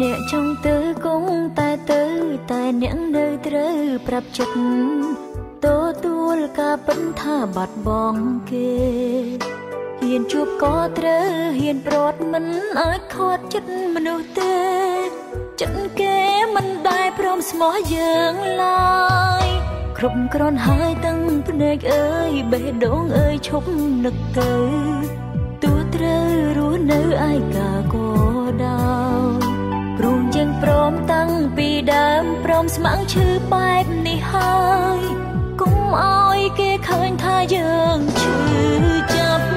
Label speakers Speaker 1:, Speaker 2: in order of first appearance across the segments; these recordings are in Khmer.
Speaker 1: អ្នកចង់ទៅគង់តែអ្នកនៅត្រូវប្រាប់ចិត្តទទួលការពិនថាបាត់បង់គេហ៊ានជួបក៏ត្រូវហ៊ានប្រត់មិនអាចខត់ចិត្តមនុស្សទេចិត្តគេមិនដែលព្រមស្មោះយើងឡើយគ្រប់គ្រាន់ហើយទាំងភ្នែកអើយបេះដូងអើយឈប់នឹកទៅទោះត្រូវរស់នៅឯកាក៏ដោយព្រមយើងព្រមតាំងពីដើមព្រមស្ម័គ្រឈឺបែបនេះហើយកុំឲ្យគេឃើញថាយើងឈឺចាប់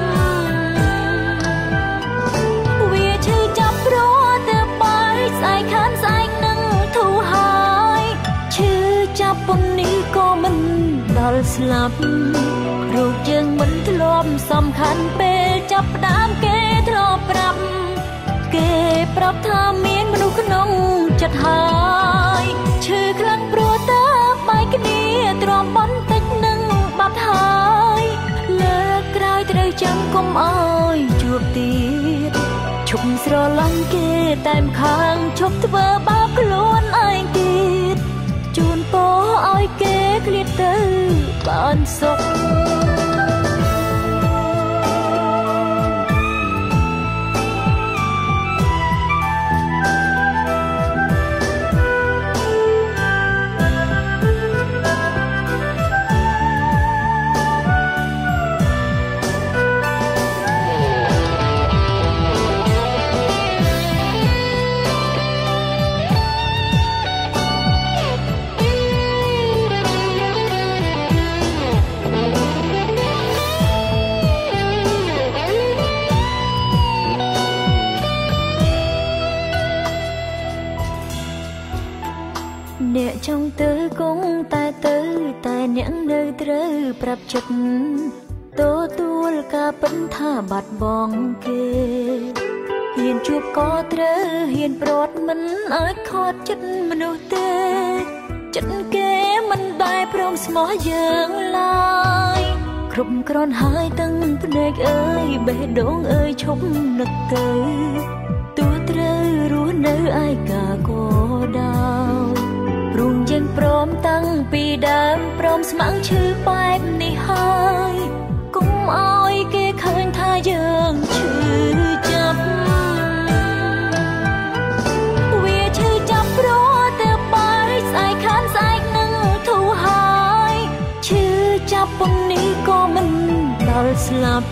Speaker 1: វាឈឺចាប់ព្រោះតែបាយស្អែកខានស្អែកនឹងធូរហើយឈឺចាប់ប៉ុណ្នេះក៏មិនដល់ស្លាប់រោគយើងមិនធ្លាប់សំខាន់ពេលចាប់ផ្ដើមគេធ្លាប់ប្រាប់គេប្រាប់ថាមានមនុស្សក្នុងចិត្តហើយឈឺខ្លាំងព្រោះតើបែកគ្នាទ្រាំបន្តិចនឹងបាត់ហើយលើកក្រោយត្រូវចាំកុំអើយជួបទៀតឈប់ស្រឡាញ់គេតែម្ខាងឈប់ធ្វើបាបខ្លួនឯងទៀតជូនពរឲ្យគេឃ្លាតទៅបានសុខអ្នកចង់ទៅគង់តែអ្នកនៅត្រូវប្រាប់ចិត្តទទួលការពិនថាបាត់បង់គេហ៊ានជួបក៏ត្រូវហ៊ានប្រត់មិនអាចខត់ចិត្តមនុស្សទេចិត្តគេមិនដែលព្រមស្មោះយើងឡើយគ្រប់គ្រាន់ហើយទាំងភ្នែកអើយបេះដូងអើយឈប់នឹកទៅទោះត្រូវរស់នៅឯកាក៏ដោយព្រមយើងព្រមតាំងពីដើមព្រមស្ម័គ្រឈឺបែបនេះហើយកុំឲ្យគេឃើញថាយើងឈឺចាប់វាឈឺចាប់ព្រោះតែបាយស្អែកខានស្អែកនឹងធូរហើយឈឺចាប់ប៉ុណ្នេះក៏មិនដល់ស្លាប់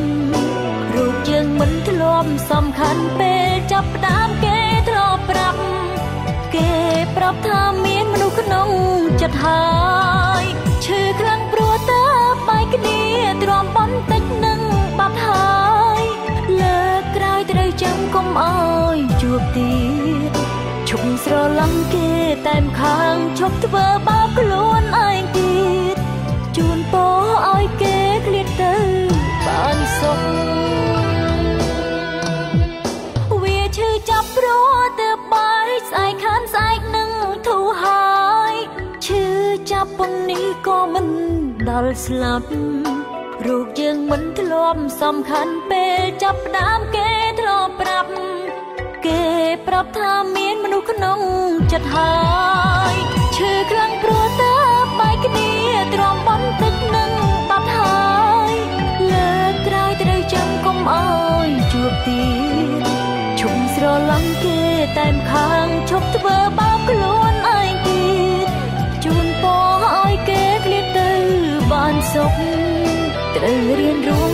Speaker 1: រោគយើងមិនធ្លាប់សំខាន់ពេលចាប់ផ្ដើមគេធ្លាប់ប្រាប់គេប្រាប់ថាមានមនុស្សក្នុងចិត្តហើយឈឺខ្លាំងព្រោះតើបែកគ្នាទ្រាំបន្តិចនឹងបាត់ហើយលើកក្រោយត្រូវចាំកុំអើយជួបទៀតឈប់ស្រឡាញ់គេតែម្ខាងឈប់ធ្វើបាបខ្លួនឯងទៀតជូនពរឲ្យគេឃ្លាតទៅបានសុខវាឈឺចាប់ព្រោះតែបាយស្អែកខានស្អែកនឹងធូរហើយឈឺចាប់ប៉ុណ្នេះក៏មិនដល់ស្លាប់រោគយើងមិនធ្លាប់សំខាន់ពេលចាប់ផ្ដើមគេធ្លាប់ប្រាប់គេប្រាប់ថាមានមនុស្សក្នុងចិត្តហើយឈឺខ្លាំងព្រោះតើបែកគ្នាទ្រាំបន្តិចនឹងបាត់ហើយលើកក្រោយត្រូវចាំកុំអើយជួបទៀតឈប់ស្រឡាញ់គេតែម្ខាងឈប់ធ្វើបាបខ្លួនឯងទៀតជូនពរឲ្យគេឃ្លាតទៅបានសុខត្រូវរៀនរួម